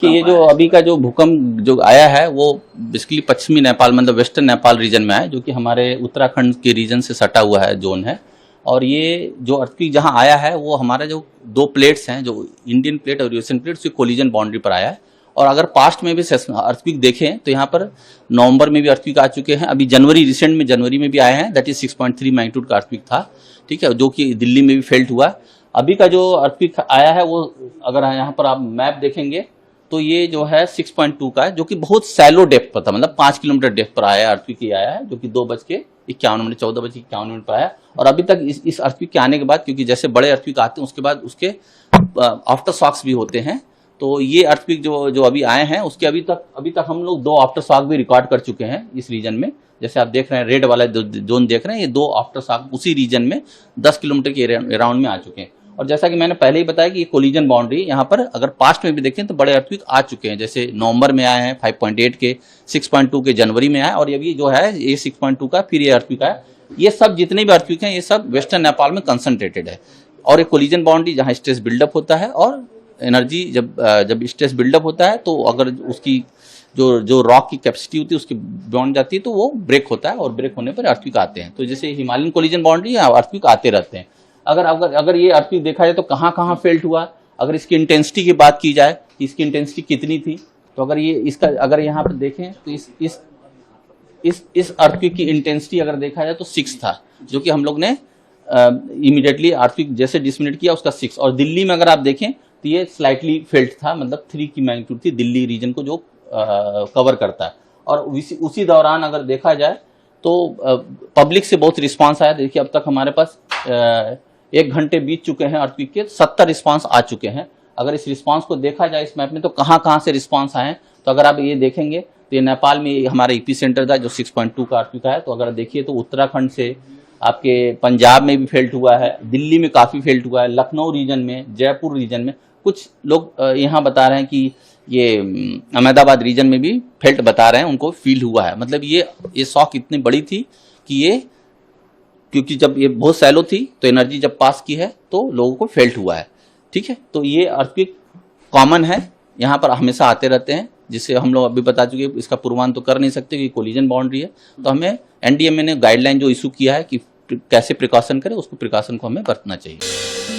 कि ये जो अभी का जो भूकंप जो आया है वो बेसिकली पश्चिमी नेपाल मतलब वेस्टर्न नेपाल रीजन में है, जो कि हमारे उत्तराखंड के रीजन से सटा हुआ है जोन है। और ये जो अर्थक्वेक जहाँ आया है वो हमारे जो दो प्लेट्स हैं, जो इंडियन प्लेट और यूएसएन प्लेट, उसकी कोलिजन बाउंड्री पर आया है। और अगर पास्ट में भी अर्थक्वेक देखें तो यहाँ पर नवंबर में भी अर्थक्वेक आ चुके हैं, अभी रिसेंट में जनवरी में भी आए हैं, दैट इज 6.3 मैग्नीट्यूड का अर्थक्वेक था, ठीक है, जो कि दिल्ली में भी फेल्ट हुआ। अभी का जो अर्थक्वेक आया है वो अगर यहाँ पर आप मैप देखेंगे तो ये जो है 6.2 का है, जो कि बहुत सैलो डेप्थ पर था, मतलब 5 किलोमीटर डेप्थ पर आया अर्थक्वेक आया है, जो कि 2:51 14:51 पर आया। और अभी तक इस अर्थक्वेक के आने के बाद, क्योंकि जैसे बड़े अर्थक्वेक आते हैं उसके बाद उसके आफ्टर शॉक्स भी होते हैं, तो ये अर्थक्वेक जो अभी आए हैं उसके अभी तक हम लोग 2 आफ्टर शॉक भी रिकॉर्ड कर चुके हैं इस रीजन में। जैसे आप देख रहे हैं रेड वाला जोन देख रहे हैं, ये 2 आफ्टर शॉक उसी रीजन में 10 किलोमीटर के अराउंड में आ चुके हैं। और जैसा कि मैंने पहले ही बताया कि ये कोलिजन बाउंड्री यहाँ पर अगर पास्ट में भी देखें तो बड़े अर्थक्वेक आ चुके हैं, जैसे नवंबर में आए हैं 5.8 के, 6.2 के जनवरी में आए, और अभी जो है ये 6.2 का फिर ये अर्थक्वेक आया। ये सब जितने भी अर्थक्वेक हैं ये सब वेस्टर्न नेपाल में कंसंट्रेटेड है। और एक कोलिजन बाउंड्री जहाँ स्ट्रेस बिल्डअप होता है और एनर्जी जब स्ट्रेस बिल्डअप होता है तो अगर उसकी जो रॉक की कैपेसिटी होती है उसकी बियॉन्ड जाती है तो वो ब्रेक होता है, और ब्रेक होने पर अर्थक्वेक आते हैं। तो जैसे हिमालयन कोलिजन बाउंड्री अर्थक्वेक आते रहते हैं। अगर ये अर्थक्वेक देखा जाए तो कहाँ फेल्ट हुआ, अगर इसकी इंटेंसिटी की बात की जाए कि इसकी इंटेंसिटी कितनी थी, तो अगर यहाँ पर देखें तो इस अर्थक्वेक की इंटेंसिटी अगर देखा जाए तो 6 था, जो कि हम लोग ने इमीडिएटली अर्थक्वेक जैसे डिसमिनेट किया उसका 6। और दिल्ली में अगर आप देखें तो ये स्लाइटली फेल्ट था, मतलब 3 की मैग्नीट्यूड थी दिल्ली रीजन को जो कवर करता है। और उसी दौरान अगर देखा जाए तो पब्लिक से बहुत रिस्पांस आया। देखिए अब तक हमारे पास 1 घंटे बीत चुके हैं, अर्थक्वेक के 70 रिस्पांस आ चुके हैं। अगर इस रिस्पांस को देखा जाए इस मैप में तो कहाँ से रिस्पांस आए हैं, तो अगर आप ये देखेंगे तो ये नेपाल में हमारा ईपी सेंटर था जो 6.2 का अर्थक्वेक है। तो अगर देखिए तो उत्तराखंड से आपके पंजाब में भी फेल्ट हुआ है, दिल्ली में काफ़ी फेल्ट हुआ है, लखनऊ रीजन में, जयपुर रीजन में, कुछ लोग यहाँ बता रहे हैं कि ये अहमदाबाद रीजन में भी फेल्ट बता रहे हैं, उनको फील हुआ है। मतलब ये शॉक इतनी बड़ी थी कि ये, क्योंकि जब ये बहुत सैलो थी तो एनर्जी जब पास की है तो लोगों को फेल्ट हुआ है, ठीक है। तो ये अर्थक्वेक कॉमन है, यहाँ पर हमेशा आते रहते हैं, जिसे हम लोग अभी बता चुके, इसका पूर्वान तो कर नहीं सकते क्योंकि कोलिजन बाउंड्री है। तो हमें एनडीएमए ने गाइडलाइन जो इशू किया है कि कैसे प्रिकॉशन करें, उसको प्रिकॉशन को हमें बरतना चाहिए।